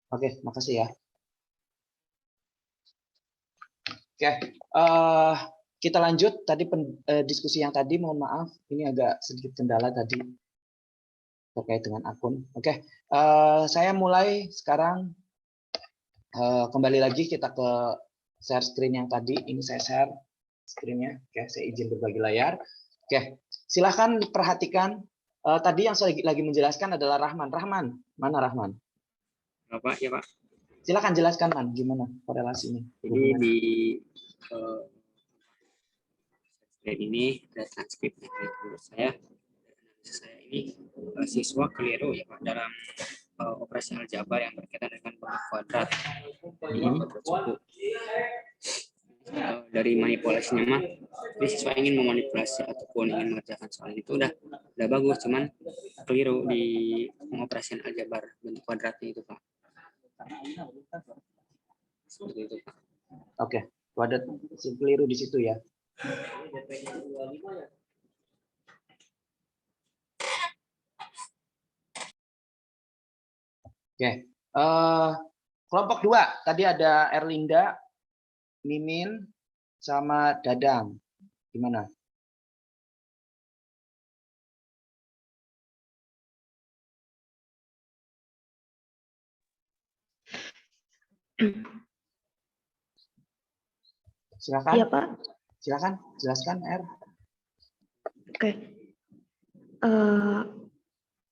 Oke, makasih ya. Oke, kita lanjut. Tadi diskusi yang tadi, mohon maaf, ini agak sedikit kendala tadi terkait dengan akun. Oke, saya mulai sekarang. Kembali lagi kita ke share screen yang tadi. Ini saya share screen-nya. Oke, saya izin berbagi layar. Oke, silahkan perhatikan. Tadi yang saya lagi menjelaskan adalah Rahman. Rahman, mana Rahman? Pak, ya Pak. Silahkan jelaskan, Man, gimana korelasinya? Jadi di slide ini ada transkripnya. Menurut saya ini siswa keliru ya Pak dalam operasi aljabar yang berkaitan dengan bentuk kuadrat di kuadrat suku. Dari manipulasinya mah, jadi siswa ingin memanipulasi ataupun ingin mengerjakan soal itu udah bagus, cuman keliru di pengoperasian aljabar bentuk kuadratnya itu Pak. Seperti itu Pak. Oke, kuadrat keliru di situ ya. Oke, kelompok 2 tadi ada Erlinda, Mimin, sama Dadang. Gimana? Silakan. Iya, Pak. Silakan, jelaskan, R. Oke.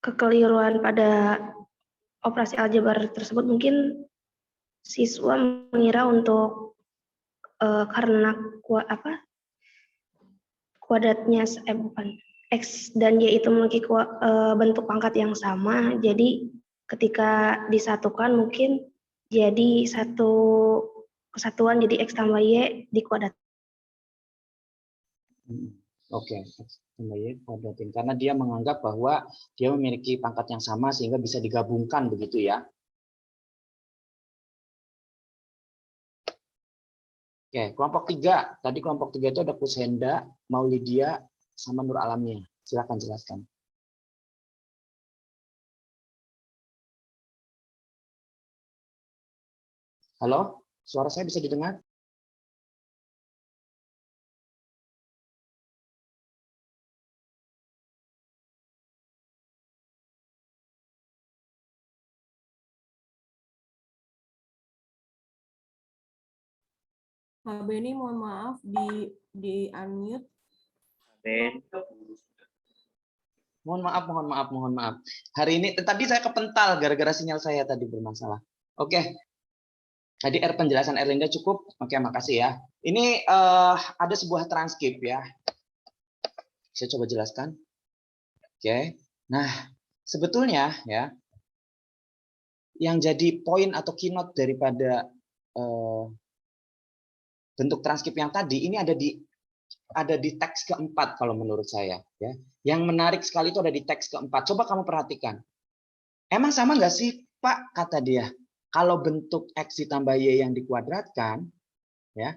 Kekeliruan pada operasi aljabar tersebut mungkin siswa mengira untuk karena kuadratnya bukan X dan Y itu memiliki bentuk pangkat yang sama, jadi ketika disatukan mungkin jadi satu kesatuan, jadi X tambah Y dikuadrat. Oke, X tambah Y kuadratin. Karena dia menganggap bahwa dia memiliki pangkat yang sama sehingga bisa digabungkan begitu ya. Oke, kelompok 3. Tadi kelompok 3 itu ada Kusenda, Maulidia, sama Nur Alamnya. Silakan jelaskan. Halo, suara saya bisa didengar? Pak Beni, mohon maaf di unmute. Mohon maaf. Hari ini tadi saya kepental gara-gara sinyal saya tadi bermasalah. Oke. Tadi penjelasan Erlinda cukup. Oke, makasih ya. Ini ada sebuah transkrip ya. Saya coba jelaskan. Oke. Nah, sebetulnya ya yang jadi poin atau keynote daripada bentuk transkrip yang tadi ini ada di teks keempat kalau menurut saya ya. Yang menarik sekali itu ada di teks keempat. Coba kamu perhatikan. Emang sama nggak sih Pak, kata dia, kalau bentuk X ditambah Y yang dikuadratkan ya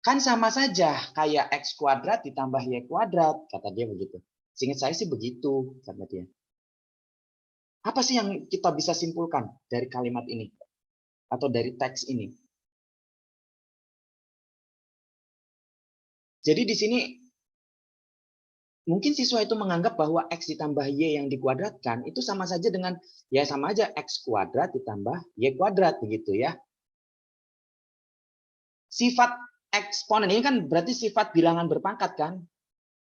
kan sama saja kayak X kuadrat ditambah Y kuadrat, kata dia begitu. Seingat saya sih begitu, kata dia. Apa sih yang kita bisa simpulkan dari kalimat ini atau dari teks ini? Jadi di sini mungkin siswa itu menganggap bahwa X ditambah Y yang dikuadratkan itu sama saja dengan, ya sama aja X kuadrat ditambah Y kuadrat, begitu ya. Sifat eksponen ini kan berarti sifat bilangan berpangkat kan?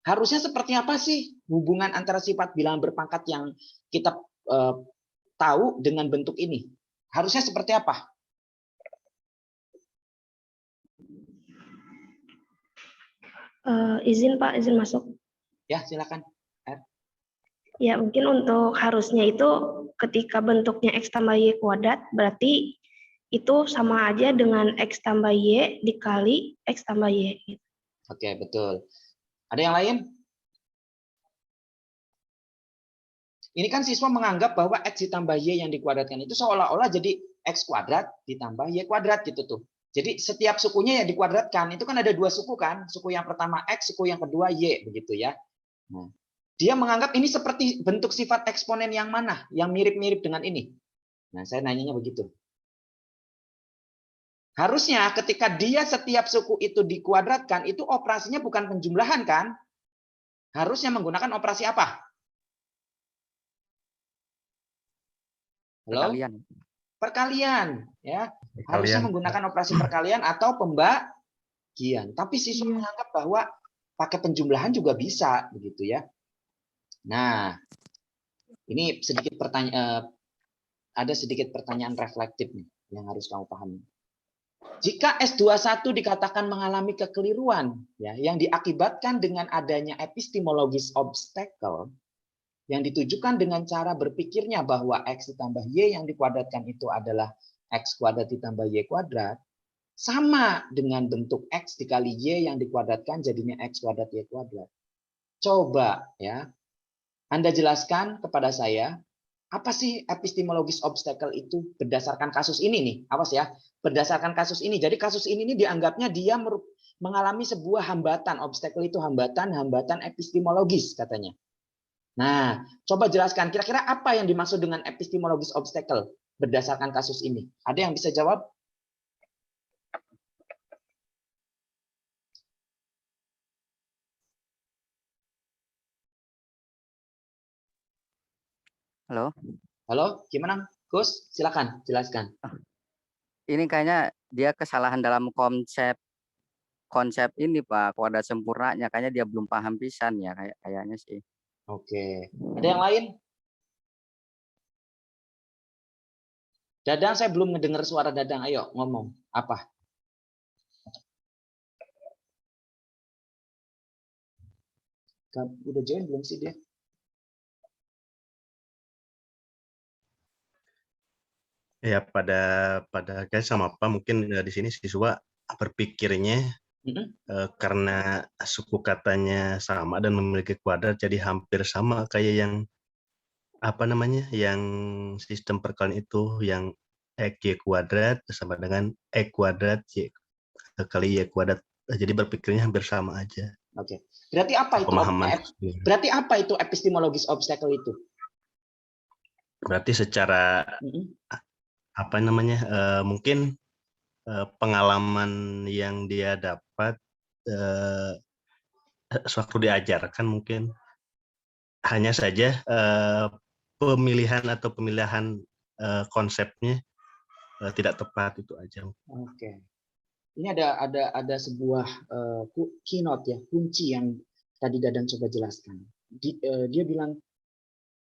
Harusnya seperti apa sih hubungan antara sifat bilangan berpangkat yang kita tahu dengan bentuk ini? Harusnya seperti apa? Izin Pak, izin masuk. Ya, silakan. Ya, mungkin untuk harusnya itu ketika bentuknya X tambah Y kuadrat, berarti itu sama aja dengan X tambah Y dikali X tambah Y. Oke, betul. Ada yang lain? Ini kan siswa menganggap bahwa X ditambah Y yang dikuadratkan itu seolah-olah jadi X kuadrat ditambah Y kuadrat gitu tuh. Jadi setiap sukunya yang dikuadratkan, itu kan ada dua suku kan. Suku yang pertama X, suku yang kedua Y, begitu ya. Nah, dia menganggap ini seperti bentuk sifat eksponen yang mana? Yang mirip-mirip dengan ini. Nah, saya nanyanya begitu. Harusnya ketika dia setiap suku itu dikuadratkan, itu operasinya bukan penjumlahan kan? Harusnya menggunakan operasi apa? Halo? Perkalian. Perkalian, ya. Harusnya Kalian menggunakan operasi perkalian atau pembagian. Tapi siswa Iya. menganggap bahwa pakai penjumlahan juga bisa, begitu ya. Nah, ini sedikit ada sedikit pertanyaan reflektif nih yang harus kamu pahami. Jika S21 dikatakan mengalami kekeliruan, ya, yang diakibatkan dengan adanya epistemologis obstacle, yang ditujukan dengan cara berpikirnya bahwa X ditambah Y yang dikuadratkan itu adalah X kuadrat ditambah Y kuadrat, sama dengan bentuk X dikali Y yang dikuadratkan jadinya X kuadrat Y kuadrat. Coba ya, Anda jelaskan kepada saya, apa sih epistemologis obstacle itu berdasarkan kasus ini nih? Awas ya, berdasarkan kasus ini. Jadi kasus ini nih dianggapnya dia mengalami sebuah hambatan. Obstacle itu hambatan epistemologis katanya. Nah, coba jelaskan kira-kira apa yang dimaksud dengan epistemologis obstacle berdasarkan kasus ini. Ada yang bisa jawab? Halo. Halo, gimana? Gus, silakan jelaskan. Ini kayaknya dia kesalahan dalam konsep ini Pak, kuadrat sempurnanya. Kayaknya dia belum paham pisan ya kayaknya sih. Oke. Ada yang lain? Dadang, saya belum ngedengar suara Dadang. Ayo ngomong. Apa? Udah join belum sih dia? ya pada kayak sama apa mungkin di sini siswa berpikirnya karena suku katanya sama dan memiliki kuadrat jadi hampir sama kayak yang apa namanya yang sistem perkalian itu yang X Y kuadrat sama dengan X kuadrat Y kali Y kuadrat. Jadi berpikirnya hampir sama aja. Oke. Berarti apa itu? Pemahaman. Berarti apa itu epistemologis obstacle itu? Berarti secara apa namanya mungkin pengalaman yang dia dapat sewaktu diajarkan mungkin hanya saja pemilihan konsepnya tidak tepat itu aja. Oke. Ini ada sebuah keynote ya, kunci yang tadi Dadang coba jelaskan. Dia bilang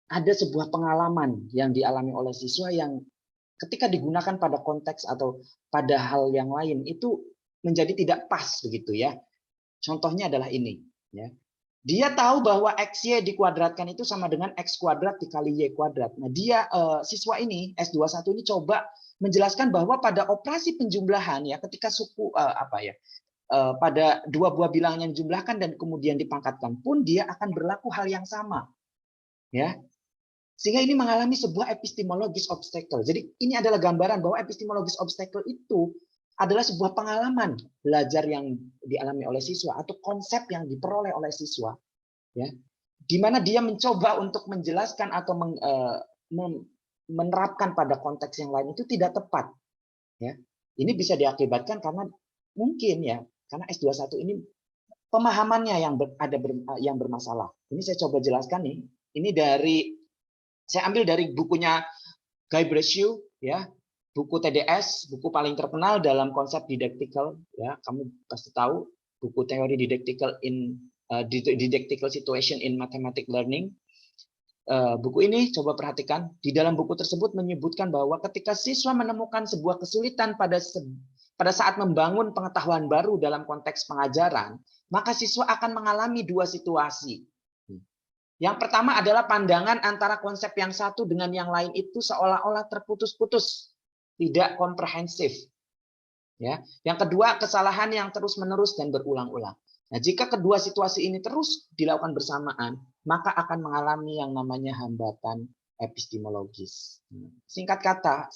ada sebuah pengalaman yang dialami oleh siswa yang ketika digunakan pada konteks atau pada hal yang lain itu menjadi tidak pas begitu ya. Contohnya adalah ini ya. Dia tahu bahwa XY dikuadratkan itu sama dengan X kuadrat dikali Y kuadrat. Nah, siswa ini S21 ini coba menjelaskan bahwa pada operasi penjumlahan ya ketika suku pada dua buah bilangan yang dijumlahkan dan kemudian dipangkatkan pun dia akan berlaku hal yang sama. Ya. Sehingga ini mengalami sebuah epistemologis obstacle. Jadi ini adalah gambaran bahwa epistemologis obstacle itu adalah sebuah pengalaman belajar yang dialami oleh siswa atau konsep yang diperoleh oleh siswa, ya, di mana dia mencoba untuk menjelaskan atau menerapkan pada konteks yang lain itu tidak tepat, ya. Ini bisa diakibatkan karena mungkin ya karena S21 ini pemahamannya yang bermasalah. Ini saya coba jelaskan nih. Ini saya ambil dari bukunya Guy Bressieu, ya. Buku TDS, buku paling terkenal dalam konsep didactical, ya, kamu pasti tahu buku teori didactical situation in mathematics learning. Buku ini coba perhatikan, di dalam buku tersebut menyebutkan bahwa ketika siswa menemukan sebuah kesulitan pada saat membangun pengetahuan baru dalam konteks pengajaran, maka siswa akan mengalami dua situasi. Yang pertama adalah pandangan antara konsep yang satu dengan yang lain itu seolah-olah terputus-putus, tidak komprehensif. Ya. Yang kedua, kesalahan yang terus-menerus dan berulang-ulang. Nah, jika kedua situasi ini terus dilakukan bersamaan, maka akan mengalami yang namanya hambatan epistemologis. Singkat kata,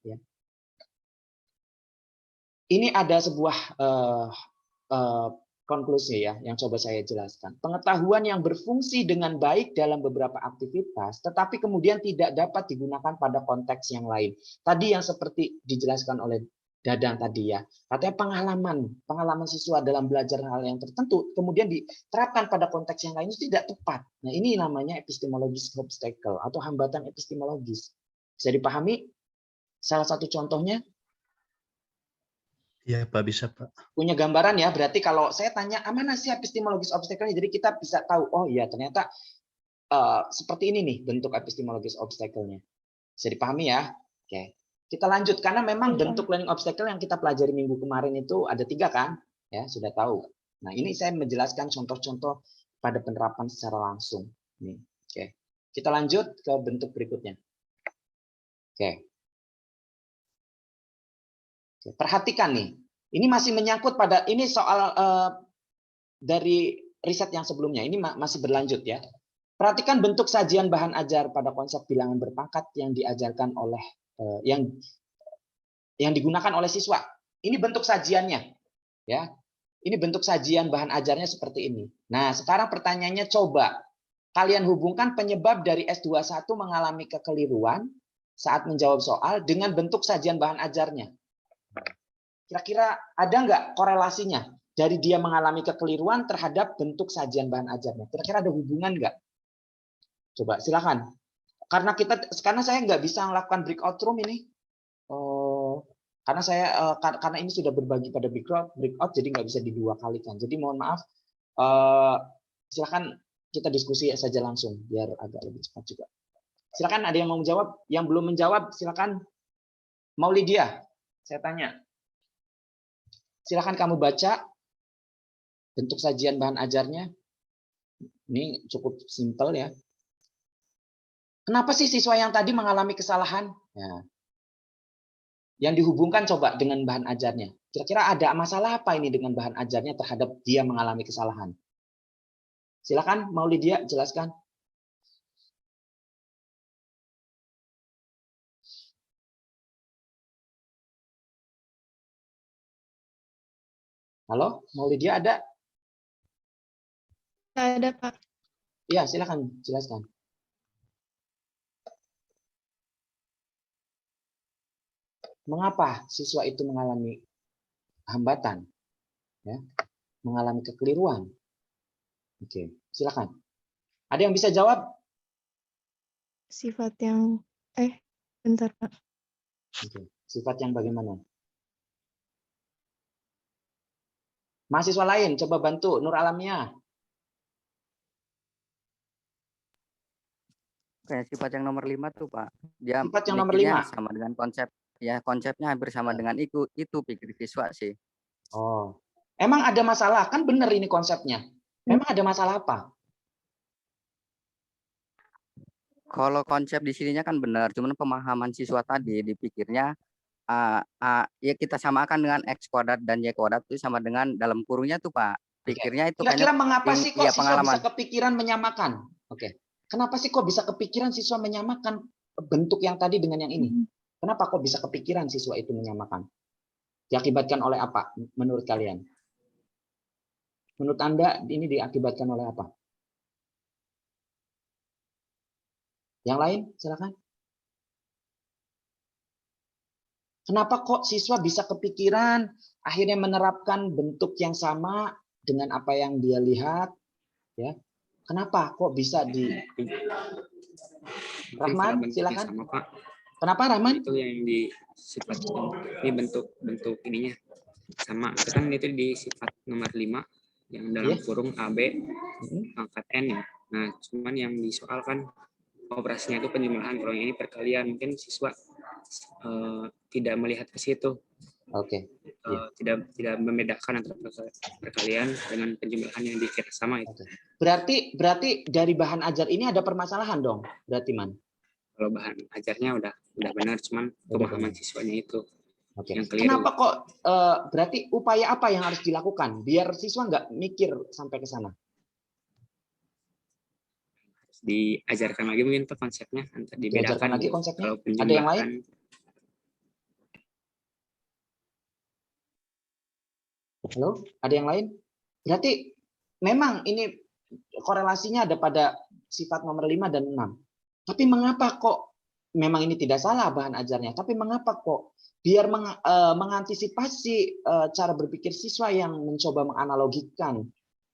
ya. Ini ada sebuah konklusi ya, yang coba saya jelaskan. Pengetahuan yang berfungsi dengan baik dalam beberapa aktivitas, tetapi kemudian tidak dapat digunakan pada konteks yang lain. Tadi yang seperti dijelaskan oleh Dadang tadi ya, katanya pengalaman siswa dalam belajar hal yang tertentu, kemudian diterapkan pada konteks yang lain itu tidak tepat. Nah ini namanya epistemologis obstacle atau hambatan epistemologis. Bisa dipahami? Salah satu contohnya? Iya Pak, bisa Pak. Punya gambaran ya, berarti kalau saya tanya, mana sih epistemologis obstacle-nya? Jadi kita bisa tahu, oh iya ternyata seperti ini nih bentuk epistemologis obstacle-nya. Bisa dipahami ya? Oke. Kita lanjut, karena memang bentuk learning obstacle yang kita pelajari minggu kemarin itu ada 3 kan? Ya, sudah tahu. Nah ini saya menjelaskan contoh-contoh pada penerapan secara langsung. Nih. Oke. Kita lanjut ke bentuk berikutnya. Oke. Perhatikan nih. Ini masih menyangkut pada, ini soal dari riset yang sebelumnya. Ini masih berlanjut ya. Perhatikan bentuk sajian bahan ajar pada konsep bilangan berpangkat yang diajarkan oleh yang digunakan oleh siswa. Ini bentuk sajiannya. Ya. Ini bentuk sajian bahan ajarnya seperti ini. Nah, sekarang pertanyaannya coba kalian hubungkan penyebab dari S21 mengalami kekeliruan saat menjawab soal dengan bentuk sajian bahan ajarnya. Kira-kira ada nggak korelasinya dari dia mengalami kekeliruan terhadap bentuk sajian bahan ajarnya? Kira-kira ada hubungan nggak? Coba silakan. Karena saya nggak bisa melakukan breakout room ini. Karena ini sudah berbagi pada breakout, jadi nggak bisa di2 kalikan. Jadi mohon maaf. Silakan kita diskusi saja langsung biar agak lebih cepat juga. Silakan, ada yang mau menjawab? Yang belum menjawab silakan. Maulidia, saya tanya. Silakan kamu baca bentuk sajian bahan ajarnya. Ini cukup simpel ya. Kenapa sih siswa yang tadi mengalami kesalahan? Ya. Yang dihubungkan coba dengan bahan ajarnya. Kira-kira ada masalah apa ini dengan bahan ajarnya terhadap dia mengalami kesalahan? Silakan, Maulidia, jelaskan. Halo, Maulidia ada? Ada, Pak. Iya, silakan jelaskan. Mengapa siswa itu mengalami hambatan? Ya, mengalami kekeliruan. Oke, silakan. Ada yang bisa jawab? Sifat yang bentar, Pak. Oke. Sifat yang bagaimana? Mahasiswa lain, coba bantu. Nur Alamia. Kayak sifat yang nomor 5 tuh Pak. Dia Sifat yang nomor mikirnya 5. sama dengan konsep, ya konsepnya hampir sama dengan itu pikir siswa sih. Oh, emang ada masalah? Kan benar ini konsepnya. Emang ada masalah apa? Kalau konsep di sininya kan benar, cuman pemahaman siswa tadi dipikirnya ya kita samakan dengan X kuadrat dan Y kuadrat itu sama dengan dalam kurungnya tuh Pak. Pikirnya itu Kira-kira kayaknya mengapa sih kok ya siswa bisa pengalaman. kepikiran menyamakan? Oke. Kenapa sih kok bisa kepikiran siswa menyamakan bentuk yang tadi dengan yang ini? Kenapa kok bisa kepikiran siswa itu menyamakan? Diakibatkan oleh apa menurut kalian? Menurut Anda ini diakibatkan oleh apa? Yang lain, silakan. Kenapa kok siswa bisa kepikiran akhirnya menerapkan bentuk yang sama dengan apa yang dia lihat? Ya, kenapa kok bisa di? Rahman, silakan. Sama, Pak. Kenapa Rahman? Itu yang di sifat ini bentuk ininya sama. Itu kan itu di sifat nomor 5 yang dalam kurung AB pangkat N ya. Nah, cuman yang disoalkan operasinya itu penjumlahan, kalau yang ini perkalian. Mungkin siswa tidak melihat ke situ. Oke. Tidak membedakan antara perkalian dengan penjumlahan yang dikira sama itu. Berarti dari bahan ajar ini ada permasalahan dong, berarti Man? Kalau bahan ajarnya udah benar, cuman pemahaman siswanya itu yang keliru. Kenapa kok berarti upaya apa yang harus dilakukan biar siswa nggak mikir sampai ke sana? Diajarkan lagi mungkin tuh konsepnya, dibedakan. Diajarkan lagi konsepnya. Kalau Ada yang lain? Halo, ada yang lain? Berarti memang ini korelasinya ada pada sifat nomor 5 dan 6. Tapi mengapa kok memang ini tidak salah bahan ajarnya, tapi mengapa kok biar mengantisipasi cara berpikir siswa yang mencoba menganalogikan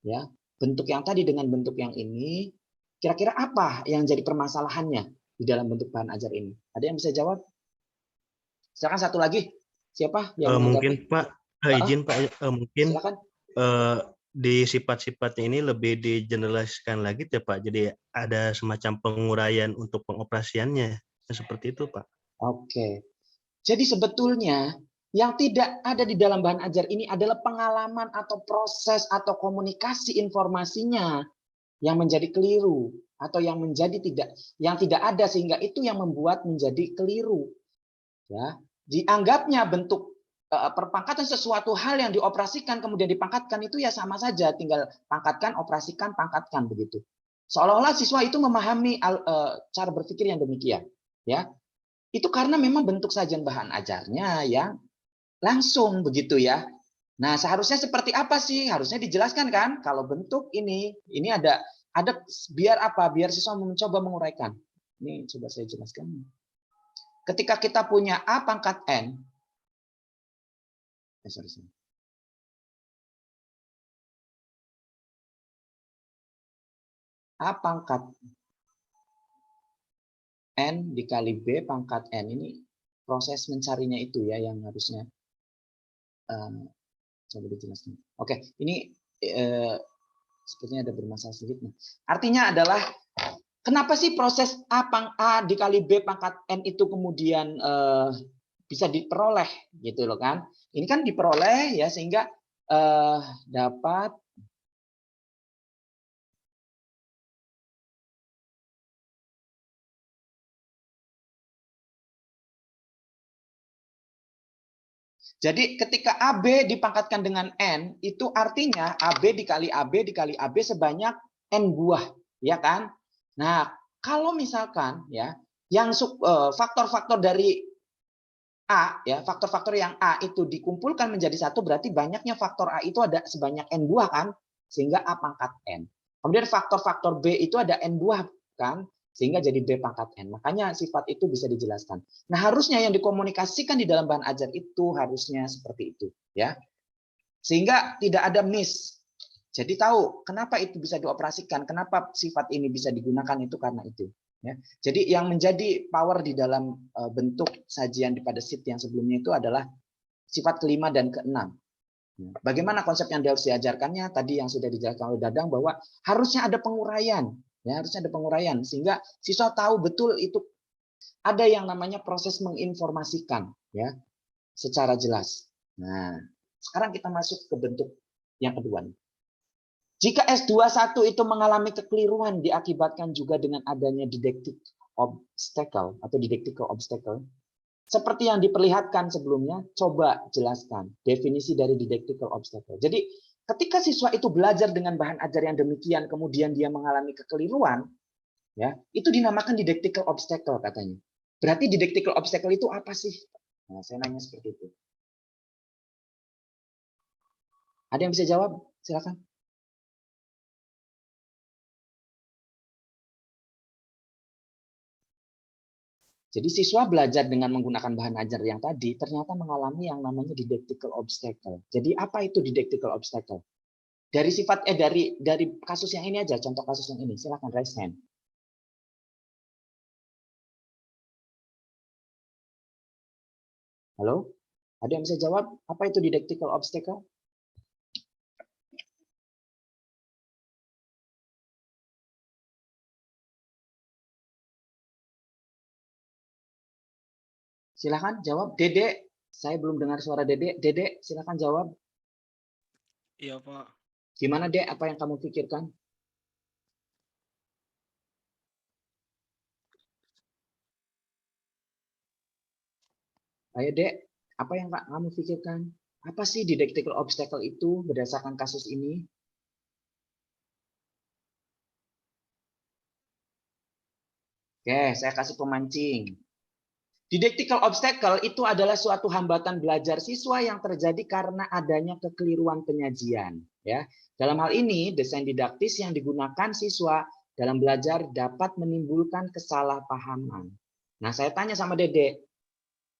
ya bentuk yang tadi dengan bentuk yang ini, kira-kira apa yang jadi permasalahannya di dalam bentuk bahan ajar ini? Ada yang bisa jawab? Silakan satu lagi. Siapa yang Mungkin Pak, izin Pak, mungkin silakan. Di sifat-sifatnya ini lebih digeneraliskan lagi ya Pak. Jadi ada semacam penguraian untuk pengoperasiannya. Seperti itu Pak. Oke. Jadi sebetulnya yang tidak ada di dalam bahan ajar ini adalah pengalaman atau proses atau komunikasi informasinya yang menjadi keliru atau yang tidak ada, sehingga itu yang membuat menjadi keliru. Ya, dianggapnya bentuk perpangkatan sesuatu hal yang dioperasikan kemudian dipangkatkan itu ya sama saja, tinggal pangkatkan, operasikan, pangkatkan begitu. Seolah-olah siswa itu memahami cara berpikir yang demikian, ya. Itu karena memang bentuk sajian bahan ajarnya yang langsung begitu ya. Nah, seharusnya seperti apa sih? Harusnya dijelaskan kan? Kalau bentuk ini ada biar apa? Biar siswa mencoba menguraikan. Ini coba saya jelaskan. Ketika kita punya A pangkat N, A pangkat N dikali B pangkat N, ini proses mencarinya itu ya yang harusnya coba dijelaskan. Oke, ini sepertinya ada bermasalah sedikit. Artinya adalah kenapa sih proses A dikali B pangkat N itu kemudian bisa diperoleh gitu loh kan? Ini kan diperoleh ya sehingga dapat jadi ketika AB dipangkatkan dengan N, itu artinya AB dikali AB dikali AB sebanyak N buah, ya kan? Nah, kalau misalkan ya, yang faktor-faktor dari A, ya faktor-faktor yang A itu dikumpulkan menjadi satu, berarti banyaknya faktor A itu ada sebanyak N buah kan? Sehingga A pangkat N. Kemudian faktor-faktor B itu ada N buah kan? Sehingga jadi B pangkat N. Makanya sifat itu bisa dijelaskan. Nah, harusnya yang dikomunikasikan di dalam bahan ajar itu harusnya seperti itu, ya. Sehingga tidak ada miss. Jadi tahu kenapa itu bisa dioperasikan, kenapa sifat ini bisa digunakan itu karena itu, ya. Jadi yang menjadi power di dalam bentuk sajian pada sheet yang sebelumnya itu adalah sifat kelima dan keenam. Bagaimana konsep yang harus diajarkannya? Tadi yang sudah dijelaskan oleh Dadang bahwa harusnya ada penguraian. Ya, harusnya ada penguraian sehingga siswa tahu betul itu ada yang namanya proses menginformasikan ya secara jelas. Nah, sekarang kita masuk ke bentuk yang kedua. Jika S21 itu mengalami kekeliruan diakibatkan juga dengan adanya didactic obstacle atau didactical obstacle seperti yang diperlihatkan sebelumnya, coba jelaskan definisi dari didactical obstacle. Jadi ketika siswa itu belajar dengan bahan ajar yang demikian, kemudian dia mengalami kekeliruan, ya itu dinamakan didactical obstacle katanya. Berarti didactical obstacle itu apa sih? Nah, saya nanya seperti itu. Ada yang bisa jawab? Silakan. Jadi siswa belajar dengan menggunakan bahan ajar yang tadi ternyata mengalami yang namanya didactical obstacle. Jadi apa itu didactical obstacle? Dari sifat dari kasus yang ini aja, contoh kasus yang ini. Silakan raise hand. Halo? Ada yang bisa jawab? Apa itu didactical obstacle? Silakan jawab. Dede, saya belum dengar suara Dede. Dede, silakan jawab. Iya, Pak. Gimana, Dek? Apa yang kamu pikirkan? Ayo, Dek. Apa yang kamu pikirkan? Apa sih didactical obstacle itu berdasarkan kasus ini? Oke, saya kasih pemancing. Didactical obstacle itu adalah suatu hambatan belajar siswa yang terjadi karena adanya kekeliruan penyajian. ya. Dalam hal ini, desain didaktis yang digunakan siswa dalam belajar dapat menimbulkan kesalahpahaman. Nah, saya tanya sama Dede,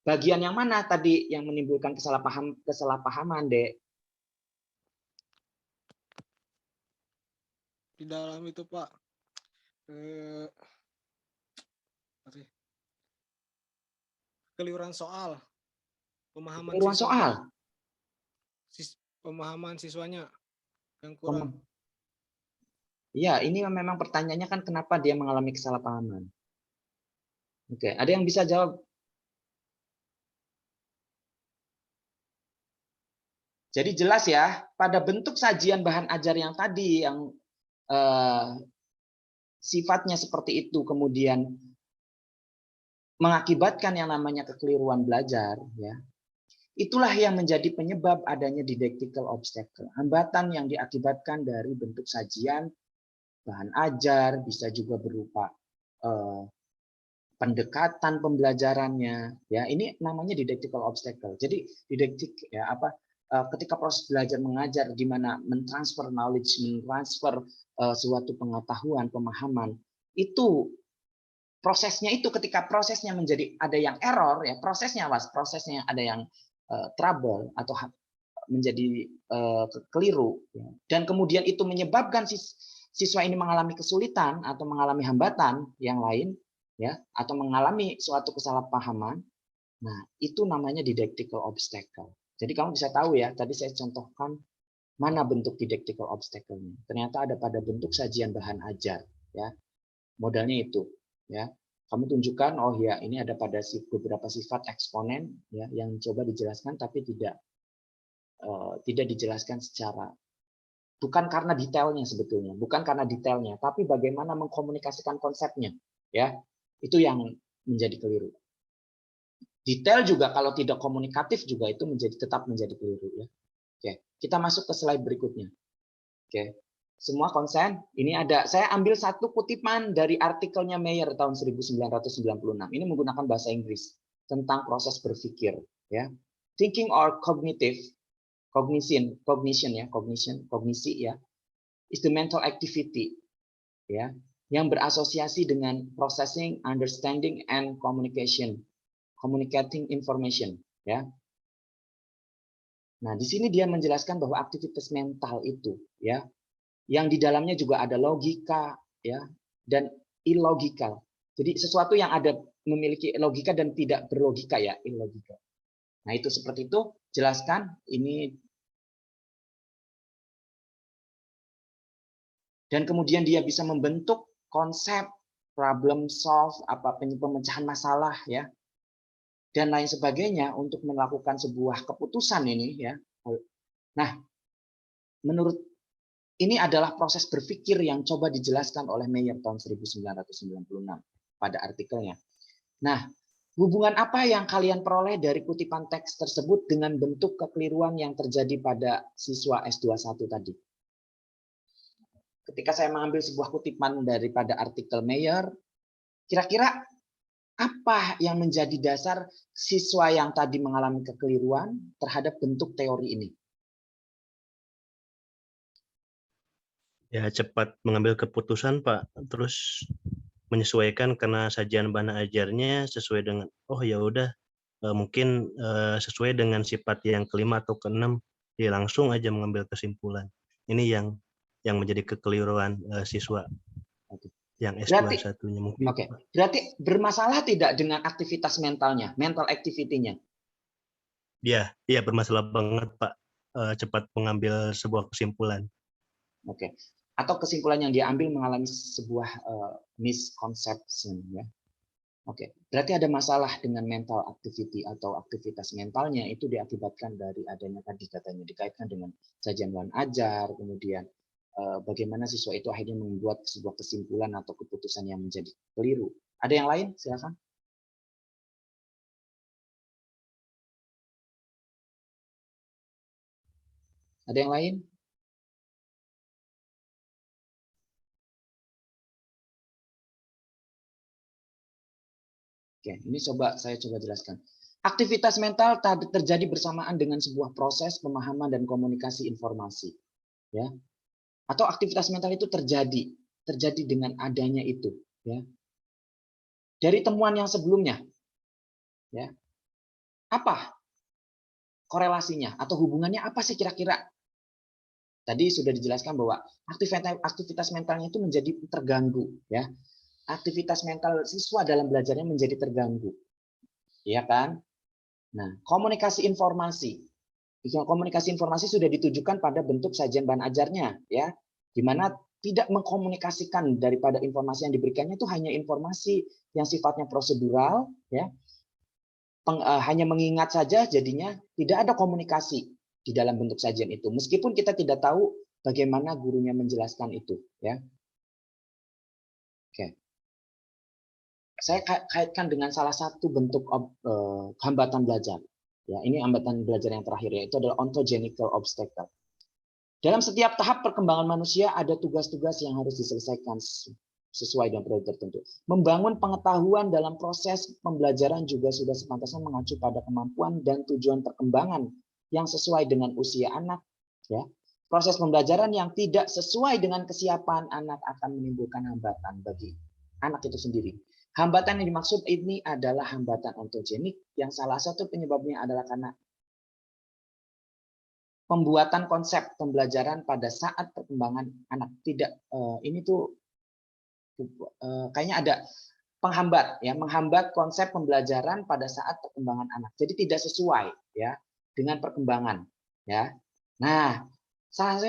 bagian yang mana tadi yang menimbulkan kesalahpahaman, Dek? Di dalam itu Pak, apa sih? Keliruan soal, pemahaman Keliruan siswa, soal. pemahaman siswanya yang kurang. Iya, ini memang pertanyaannya kan kenapa dia mengalami kesalahpahaman. Oke, ada yang bisa jawab? Jadi jelas ya, pada bentuk sajian bahan ajar yang tadi yang sifatnya seperti itu kemudian mengakibatkan yang namanya kekeliruan belajar, ya. Itulah yang menjadi penyebab adanya didactical obstacle, hambatan yang diakibatkan dari bentuk sajian bahan ajar, bisa juga berupa pendekatan pembelajarannya, ya. Ini namanya didactical obstacle. Jadi didaktik ya ketika proses belajar mengajar di mana mentransfer knowledge, mentransfer suatu pengetahuan, pemahaman, itu prosesnya itu ketika prosesnya menjadi ada yang error, ya prosesnya ada yang trouble atau menjadi keliru, ya. Dan kemudian itu menyebabkan siswa ini mengalami kesulitan atau mengalami hambatan yang lain, ya, atau mengalami suatu kesalahpahaman. Nah, itu namanya didactical obstacle. Jadi kamu bisa tahu ya, tadi saya contohkan mana bentuk didactical obstacle-nya. Ternyata ada pada bentuk sajian bahan ajar, ya. Modalnya itu, ya. Kamu tunjukkan, oh ya, ini ada pada beberapa sifat eksponen, ya, yang coba dijelaskan tapi tidak dijelaskan secara, bukan karena detailnya sebetulnya, bukan karena detailnya, tapi bagaimana mengkomunikasikan konsepnya, ya. Itu yang menjadi keliru. Detail juga kalau tidak komunikatif juga itu tetap menjadi keliru, ya. Oke, kita masuk ke slide berikutnya. Oke. Semua konsen. Ini ada, saya ambil satu kutipan dari artikelnya Mayer tahun 1996. Ini menggunakan bahasa Inggris tentang proses berpikir, ya. Thinking or kognisi ya, is the mental activity, ya, yang berasosiasi dengan processing, understanding, and communicating information, ya. Nah, di sini dia menjelaskan bahwa aktivitas mental itu, ya, yang di dalamnya juga ada logika, ya, dan illogikal. Jadi sesuatu yang ada memiliki logika dan tidak berlogika, ya, illogikal. Nah, itu seperti itu. Jelaskan ini. Dan kemudian dia bisa membentuk konsep, problem solve, pemecahan masalah, ya, dan lain sebagainya untuk melakukan sebuah keputusan ini, ya. Nah, menurut ini adalah proses berpikir yang coba dijelaskan oleh Mayer tahun 1996 pada artikelnya. Nah, hubungan apa yang kalian peroleh dari kutipan teks tersebut dengan bentuk kekeliruan yang terjadi pada siswa S21 tadi? Ketika saya mengambil sebuah kutipan daripada artikel Mayer, kira-kira apa yang menjadi dasar siswa yang tadi mengalami kekeliruan terhadap bentuk teori ini? Ya, cepat mengambil keputusan, Pak. Terus menyesuaikan karena sajian bahan ajarnya sesuai dengan, oh ya udah, mungkin sesuai dengan sifat yang kelima atau keenam, dia langsung aja mengambil kesimpulan. Ini yang menjadi kekeliruan siswa yang S21-nya mungkin. Oke. Berarti bermasalah tidak dengan aktivitas mentalnya, mental activity-nya? Iya, bermasalah banget, Pak. Cepat mengambil sebuah kesimpulan. Oke. Atau kesimpulan yang dia ambil mengalami sebuah misconception, ya. Oke. Berarti ada masalah dengan mental activity atau aktivitas mentalnya itu diakibatkan dari adanya tadi katanya dikaitkan dengan sajian bahan ajar, kemudian bagaimana siswa itu akhirnya membuat sebuah kesimpulan atau keputusan yang menjadi keliru. Ada yang lain? Silakan. Ada yang lain? Oke, ini saya coba jelaskan. Aktivitas mental terjadi bersamaan dengan sebuah proses pemahaman dan komunikasi informasi. ya, atau aktivitas mental itu terjadi dengan adanya itu, ya. Dari temuan yang sebelumnya, ya, apa korelasinya atau hubungannya apa sih kira-kira? Tadi sudah dijelaskan bahwa aktivitas mentalnya itu menjadi terganggu, ya. Aktivitas mental siswa dalam belajarnya menjadi terganggu, ya kan? Nah, komunikasi informasi sudah ditujukan pada bentuk sajian bahan ajarnya, ya, di mana tidak mengkomunikasikan daripada informasi yang diberikannya itu hanya informasi yang sifatnya prosedural, ya, hanya mengingat saja, jadinya tidak ada komunikasi di dalam bentuk sajian itu, meskipun kita tidak tahu bagaimana gurunya menjelaskan itu, ya. Oke. Saya kaitkan dengan salah satu bentuk hambatan belajar. Ya, ini hambatan belajar yang terakhir, yaitu adalah ontogenical obstacle. Dalam setiap tahap perkembangan manusia ada tugas-tugas yang harus diselesaikan sesuai dengan periode tertentu. Membangun pengetahuan dalam proses pembelajaran juga sudah sepantasnya mengacu pada kemampuan dan tujuan perkembangan yang sesuai dengan usia anak. Ya. Proses pembelajaran yang tidak sesuai dengan kesiapan anak akan menimbulkan hambatan bagi anak itu sendiri. Hambatan yang dimaksud ini adalah hambatan ontogenik yang salah satu penyebabnya adalah karena pembuatan konsep pembelajaran pada saat perkembangan anak tidak ini tuh kayaknya ada penghambat, ya, menghambat konsep pembelajaran pada saat perkembangan anak. Jadi tidak sesuai, ya, dengan perkembangan, ya. Nah, salah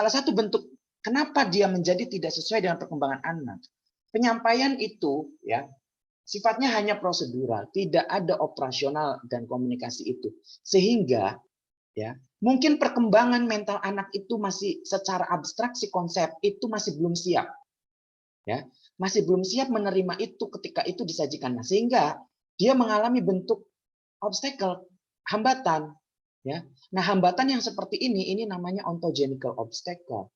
satu bentuk kenapa dia menjadi tidak sesuai dengan perkembangan anak. Penyampaian itu, ya, sifatnya hanya prosedural, tidak ada operasional dan komunikasi itu. Sehingga, ya, mungkin perkembangan mental anak itu masih secara abstraksi konsep itu masih belum siap. Ya, masih belum siap menerima itu ketika itu disajikan. Nah, sehingga dia mengalami bentuk obstacle, hambatan, ya. Nah, hambatan yang seperti ini namanya ontogenical obstacle.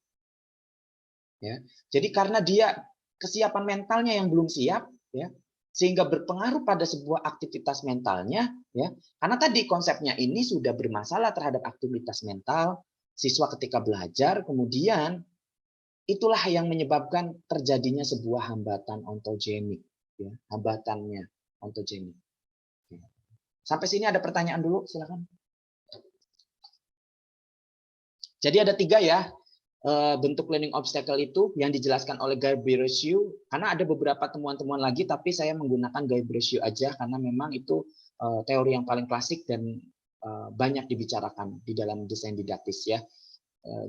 Ya. Jadi karena dia kesiapan mentalnya yang belum siap, ya, sehingga berpengaruh pada sebuah aktivitas mentalnya, ya. Karena tadi konsepnya ini sudah bermasalah terhadap aktivitas mental siswa ketika belajar, kemudian itulah yang menyebabkan terjadinya sebuah hambatan ontogenik, ya, hambatannya ontogenik. Sampai sini ada pertanyaan dulu, silakan. Jadi ada 3, ya, bentuk learning obstacle itu yang dijelaskan oleh Guy Breshew, karena ada beberapa temuan-temuan lagi, tapi saya menggunakan Guy Breshew aja karena memang itu teori yang paling klasik dan banyak dibicarakan di dalam desain didaktis, ya.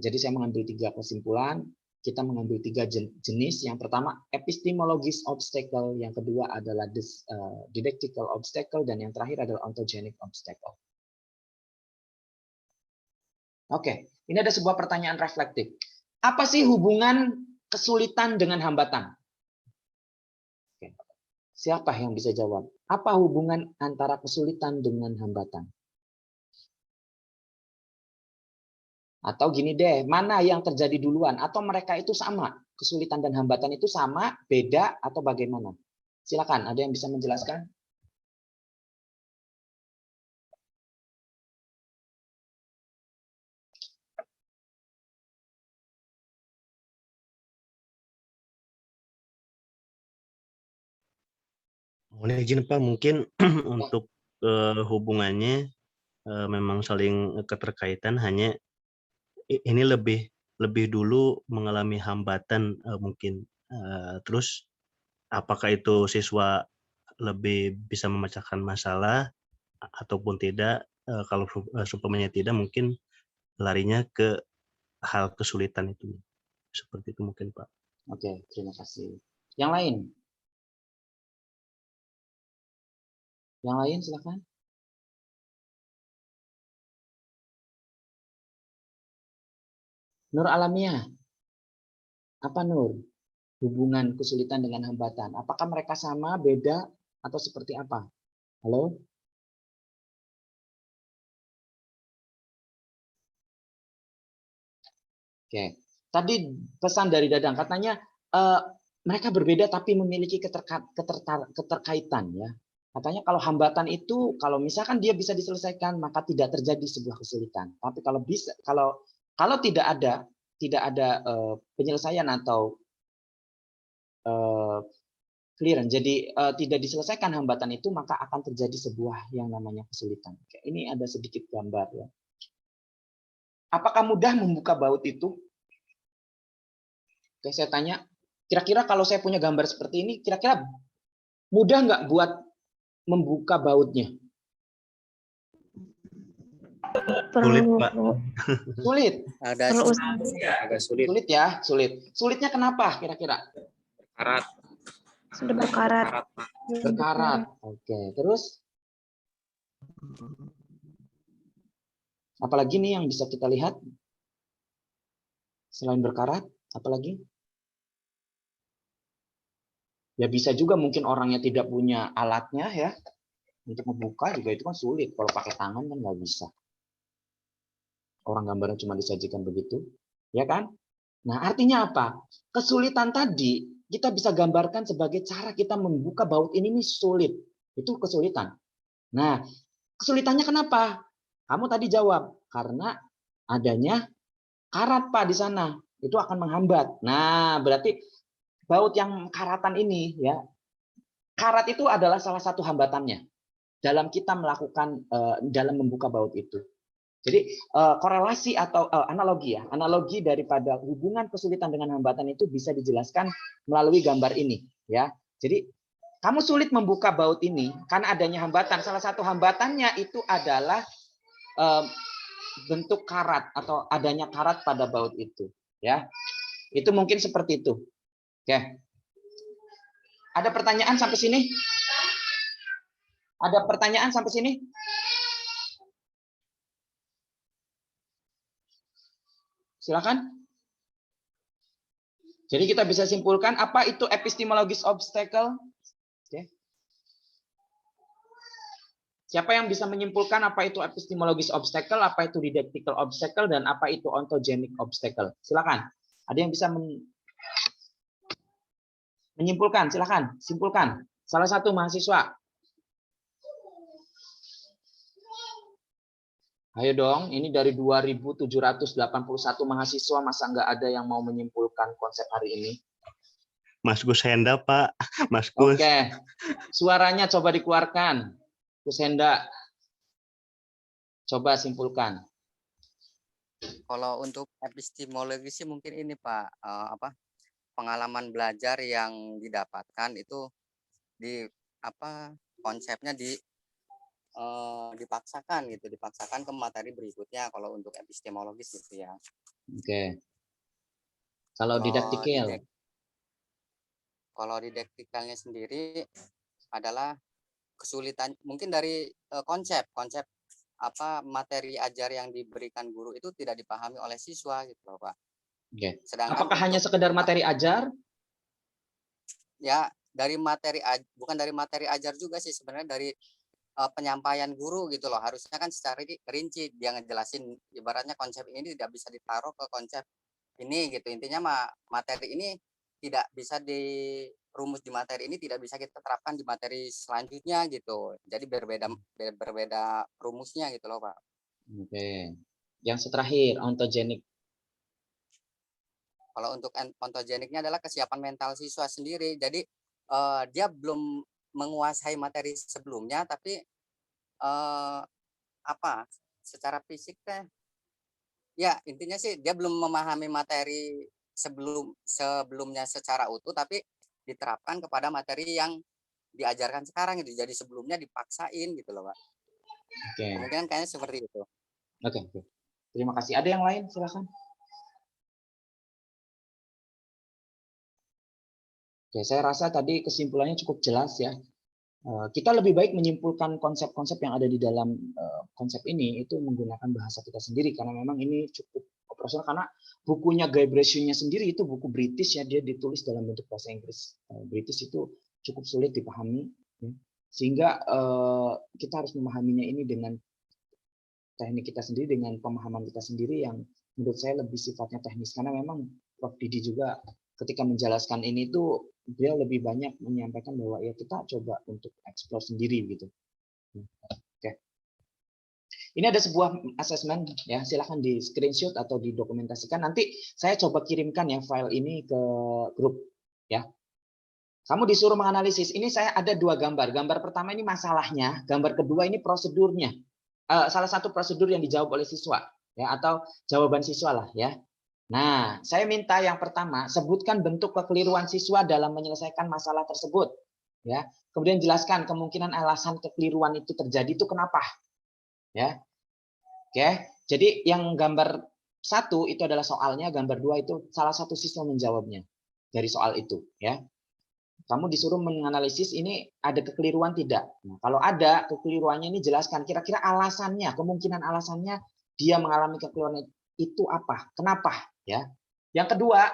Jadi saya mengambil 3 kesimpulan. Kita mengambil 3 jenis. Yang pertama epistemologis obstacle, yang kedua adalah didactical obstacle, dan yang terakhir adalah ontogenic obstacle. Oke, ini ada sebuah pertanyaan reflektif. Apa sih hubungan kesulitan dengan hambatan? Oke. Siapa yang bisa jawab? Apa hubungan antara kesulitan dengan hambatan? Atau gini deh, mana yang terjadi duluan? Atau mereka itu sama? Kesulitan dan hambatan itu sama, beda, atau bagaimana? Silakan, ada yang bisa menjelaskan? Mohon izin Pak, mungkin untuk hubungannya memang saling keterkaitan, hanya ini lebih dulu mengalami hambatan mungkin. Terus apakah itu siswa lebih bisa memecahkan masalah ataupun tidak? Kalau seumpamanya tidak, mungkin larinya ke hal kesulitan itu. Seperti itu mungkin Pak. Oke, terima kasih. Yang lain? Yang lain silakan. Nur Alamiah. Apa Nur? Hubungan kesulitan dengan hambatan. Apakah mereka sama, beda, atau seperti apa? Halo? Oke. Tadi pesan dari Dadang, katanya mereka berbeda tapi memiliki keterkaitan, ya. Katanya kalau hambatan itu, kalau misalkan dia bisa diselesaikan, maka tidak terjadi sebuah kesulitan. Tapi kalau Kalau tidak ada penyelesaian atau clearance, jadi tidak diselesaikan hambatan itu, maka akan terjadi sebuah yang namanya kesulitan. Oke, ini ada sedikit gambar ya. Apakah mudah membuka baut itu? Oke, saya tanya, kira-kira kalau saya punya gambar seperti ini, kira-kira mudah nggak buat membuka bautnya? Sulit, Pak. Sulit. Ada Perlu agak sulit. Sulit ya, sulit. Sulitnya kenapa kira-kira? Karat. sudah berkarat. Karat, Pak. Berkarat. Oke, terus apalagi nih yang bisa kita lihat selain berkarat, apalagi? Ya bisa juga mungkin orangnya tidak punya alatnya ya untuk membuka, juga itu kan sulit. Kalau pakai tangan kan nggak bisa. Orang gambarnya cuma disajikan begitu, ya kan? Nah, artinya apa? Kesulitan tadi kita bisa gambarkan sebagai cara kita membuka baut ini nih sulit. Itu kesulitan. Nah, kesulitannya kenapa? Kamu tadi jawab, karena adanya karat, Pak, di sana. Itu akan menghambat. Nah, berarti baut yang karatan ini ya, karat itu adalah salah satu hambatannya dalam kita melakukan dalam membuka baut itu. Jadi korelasi atau analogi daripada hubungan kesulitan dengan hambatan itu bisa dijelaskan melalui gambar ini ya. Jadi kamu sulit membuka baut ini karena adanya hambatan. Salah satu hambatannya itu adalah bentuk karat atau adanya karat pada baut itu ya. Itu mungkin seperti itu. Oke. Ada pertanyaan sampai sini? Ada pertanyaan sampai sini? Silakan. Jadi kita bisa simpulkan apa itu epistemologis obstacle? Oke. Siapa yang bisa menyimpulkan apa itu epistemologis obstacle, apa itu didactical obstacle, dan apa itu ontogenic obstacle? Silakan. Ada yang bisa menyimpulkan? Silakan, simpulkan. Salah satu mahasiswa. Ayo dong, ini dari 2.781 mahasiswa, masa nggak ada yang mau menyimpulkan konsep hari ini? Mas Gus Henda, Pak. Mas Gus. Oke, suaranya coba dikeluarkan. Gus Henda, coba simpulkan. Kalau untuk epistemologi sih mungkin ini Pak, pengalaman belajar yang didapatkan itu konsepnya dipaksakan ke materi berikutnya kalau untuk epistemologis gitu ya. Oke. Kalau didaktikal? Kalau didaktikalnya sendiri adalah kesulitan mungkin dari konsep materi ajar yang diberikan guru itu tidak dipahami oleh siswa gitu loh Pak. Oke. Sedangkan apakah hanya sekedar materi ajar? Ya, bukan dari materi ajar juga sih sebenarnya, dari penyampaian guru gitu loh. Harusnya kan secara rinci dia ngejelasin, ibaratnya konsep ini tidak bisa ditaruh ke konsep ini gitu. Intinya materi ini tidak bisa dirumus di materi ini, tidak bisa kita terapkan di materi selanjutnya gitu. Jadi berbeda rumusnya gitu loh Pak. Oke. Yang terakhir, ontogenic. Kalau untuk ontogeniknya adalah kesiapan mental siswa sendiri. Jadi dia belum menguasai materi sebelumnya, tapi secara fisik ya intinya sih dia belum memahami materi sebelumnya secara utuh, tapi diterapkan kepada materi yang diajarkan sekarang itu. Jadi sebelumnya dipaksain gitu loh Pak. Oke. Kemungkinan kayaknya seperti itu. Oke. Terima kasih. Ada yang lain? Silakan. Oke, saya rasa tadi kesimpulannya cukup jelas ya. Kita lebih baik menyimpulkan konsep-konsep yang ada di dalam konsep ini itu menggunakan bahasa kita sendiri, karena memang ini cukup operasional, karena bukunya Guy Bressio-nya sendiri itu buku British ya, dia ditulis dalam bentuk bahasa Inggris. British itu cukup sulit dipahami ya. Sehingga kita harus memahaminya ini dengan teknik kita sendiri, dengan pemahaman kita sendiri yang menurut saya lebih sifatnya teknis, karena memang Prof. Didi juga ketika menjelaskan ini tuh dia lebih banyak menyampaikan bahwa ya kita coba untuk explore sendiri gitu. Oke. Ini ada sebuah asesmen ya, silahkan di screenshot atau didokumentasikan. Nanti saya coba kirimkan ya file ini ke grup ya. Kamu disuruh menganalisis. Ini saya ada 2 gambar. Gambar pertama ini masalahnya, gambar kedua ini prosedurnya. Salah satu prosedur yang dijawab oleh siswa ya, atau jawaban siswa lah ya. Nah, saya minta yang pertama sebutkan bentuk kekeliruan siswa dalam menyelesaikan masalah tersebut ya. Kemudian jelaskan kemungkinan alasan kekeliruan itu terjadi itu kenapa. Ya. Oke, jadi yang gambar 1 itu adalah soalnya, gambar 2 itu salah satu siswa menjawabnya dari soal itu ya. Kamu disuruh menganalisis ini ada kekeliruan tidak. Nah, kalau ada kekeliruannya ini jelaskan kira-kira alasannya, kemungkinan alasannya dia mengalami kekeliruan itu apa, kenapa ya. Yang kedua,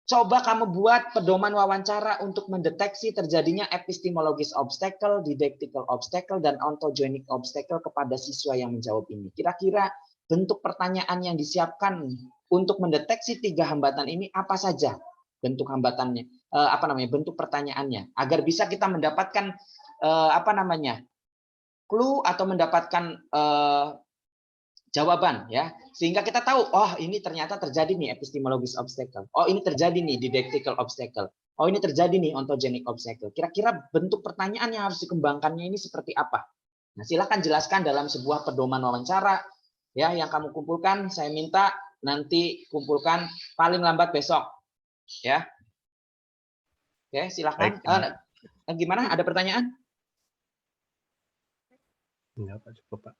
coba kamu buat pedoman wawancara untuk mendeteksi terjadinya epistemologis obstacle, didactical obstacle, dan ontogenic obstacle kepada siswa yang menjawab ini. Kira-kira bentuk pertanyaan yang disiapkan untuk mendeteksi 3 hambatan ini apa saja bentuk hambatannya, bentuk pertanyaannya, agar bisa kita mendapatkan clue atau mendapatkan jawaban ya, sehingga kita tahu oh ini ternyata terjadi nih epistemologis obstacle, oh ini terjadi nih didactical obstacle, oh ini terjadi nih ontogenic obstacle. Kira-kira bentuk pertanyaan yang harus dikembangkannya ini seperti apa. Nah, silakan jelaskan dalam sebuah pedoman wawancara ya yang kamu kumpulkan. Saya minta nanti kumpulkan paling lambat besok ya. Oke, silakan. Gimana, ada pertanyaan? Enggak, Pak, cukup, Pak.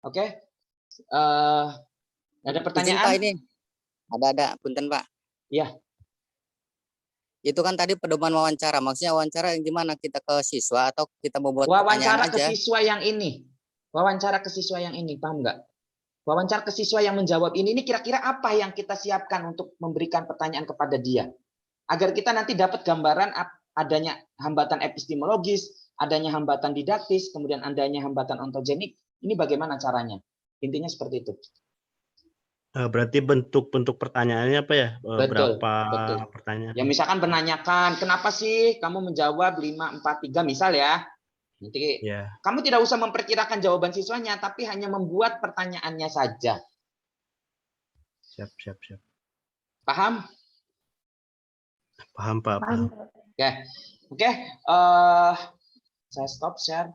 Oke, ada Izin, pertanyaan? Pak, ini ada punten, Pak. Iya. Itu kan tadi pedoman wawancara, maksudnya wawancara yang gimana, kita ke siswa atau kita membuat Wawancara pertanyaan ke aja? siswa yang ini, wawancara ke siswa yang ini, paham nggak? Wawancara ke siswa yang menjawab ini kira-kira apa yang kita siapkan untuk memberikan pertanyaan kepada dia, agar kita nanti dapat gambaran adanya hambatan epistemologis, adanya hambatan didaktis, kemudian adanya hambatan ontogenik. Ini bagaimana caranya? Intinya seperti itu. Berarti bentuk pertanyaannya apa ya? Betul, Berapa betul. pertanyaan? Ya misalkan menanyakan, kenapa sih kamu menjawab 5, 4, 3 misal ya. Nanti kamu tidak usah memperkirakan jawaban siswanya, tapi hanya membuat pertanyaannya saja. Siap. Paham? Paham, Pak. Paham. Oke. Saya stop share.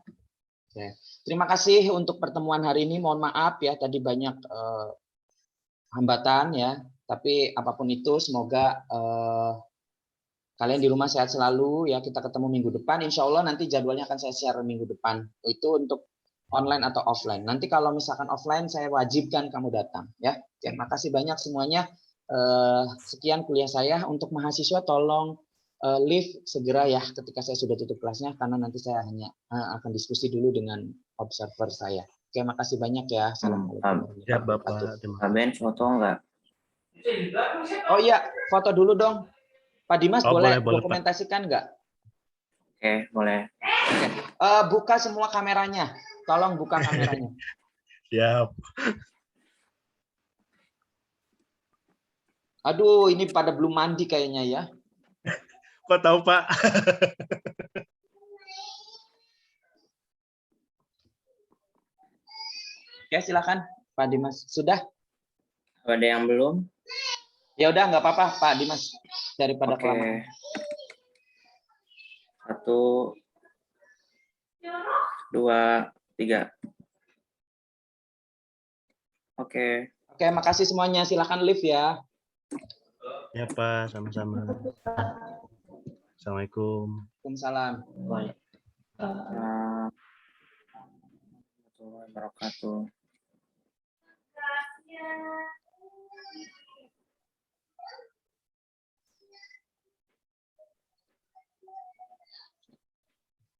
Oke. Terima kasih untuk pertemuan hari ini. Mohon maaf ya, tadi banyak hambatan ya. Tapi apapun itu, semoga kalian di rumah sehat selalu ya. Kita ketemu minggu depan. Insya Allah nanti jadwalnya akan saya share minggu depan. Itu untuk online atau offline. Nanti kalau misalkan offline, saya wajibkan kamu datang ya. Terima kasih banyak semuanya. Sekian kuliah saya. Untuk mahasiswa tolong leave segera ya ketika saya sudah tutup kelasnya, karena nanti saya hanya akan diskusi dulu dengan observer saya. Oke, makasih banyak ya. Assalamualaikum. Ya, Bapak. Pak Ben, foto enggak? Oh iya, foto dulu dong. Pak Dimas boleh boleh, dokumentasikan nggak? Oke, boleh. Oke. Buka semua kameranya. Tolong buka kameranya. Siap. Aduh, ini pada belum mandi kayaknya ya. Kok tahu, Pak? Oke, silakan Pak Dimas. Sudah? Ada yang belum? Ya udah, nggak apa-apa Pak Dimas, daripada kelamaan. 1, 2, 3. Oke, makasih semuanya. Silakan live ya. Ya, Pak, sama-sama. Assalamualaikum. Waalaikumsalam. warahmatullahi wabarakatuh.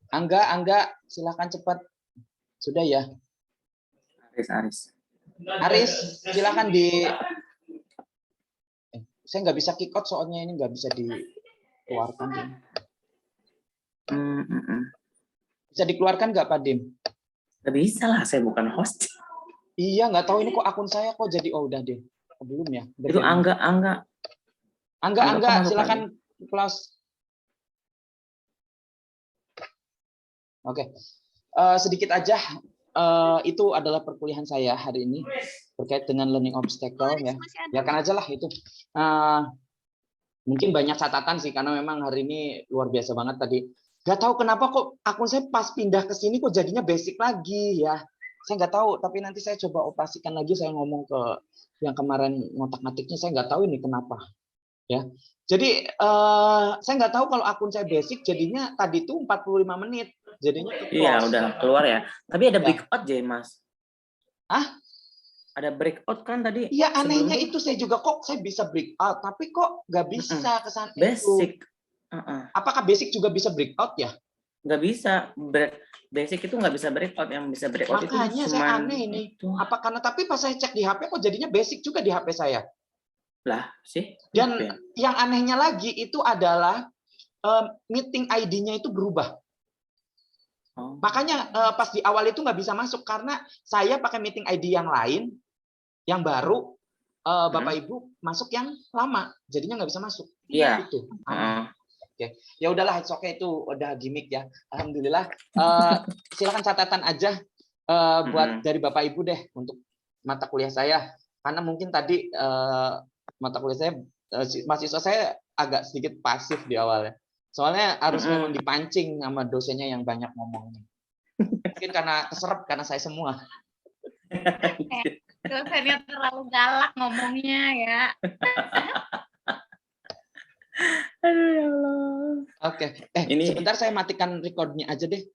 Angga, silakan cepat. Sudah ya? Aris, silakan di. Saya nggak bisa kick out soalnya ini nggak bisa dikeluarkan. Bisa dikeluarkan nggak Pak Dim? Nggak bisa lah, saya bukan host. Iya, nggak tahu ini kok akun saya kok jadi udah deh. Belum ya? Itu Angga, silakan close. Oke. Sedikit aja, itu adalah perkuliahan saya hari ini terkait dengan learning obstacle ya. Biarkan aja lah itu. Mungkin banyak catatan sih karena memang hari ini luar biasa banget tadi. Gak tahu kenapa kok akun saya pas pindah ke sini kok jadinya basic lagi ya. Saya nggak tahu, tapi nanti saya coba operasikan lagi. Saya ngomong ke yang kemarin ngotak-ngatiknya, saya nggak tahu ini kenapa ya. Jadi saya nggak tahu kalau akun saya basic jadinya tadi tuh 45 menit. Jadinya Iya, udah keluar ya. Tapi ada Ya. breakout aja, Mas. Hah? Ada breakout kan tadi? Iya, anehnya sebelumnya? itu saya juga kok saya bisa breakout, tapi kok nggak bisa ke sana itu. Basic. Apakah basic juga bisa breakout ya? Nggak bisa. Basic itu nggak bisa breakout. Yang bisa breakout itu Makanya saya cuman aneh ini. itu. Apa karena tapi pas saya cek di HP kok jadinya basic juga di HP saya. Lah, sih. Dan Apa ya? yang anehnya lagi itu adalah meeting ID-nya itu berubah. Oh. Makanya pas di awal itu nggak bisa masuk karena saya pakai meeting ID yang lain, yang baru, Bapak Ibu masuk yang lama, jadinya nggak bisa masuk. Iya. Itu. Oke, ya udahlah, it's okay, itu udah gimmick ya. Alhamdulillah. Silakan catatan aja buat dari Bapak Ibu deh untuk mata kuliah saya, karena mungkin tadi mata kuliah saya mahasiswa saya agak sedikit pasif di awalnya. Soalnya harus memang dipancing sama dosennya yang banyak ngomongnya. Mungkin karena keserap karena saya semua. Dosennya terlalu galak ngomongnya ya. Aduh ya Allah. Oke. Ini- Sebentar saya matikan recordnya aja deh.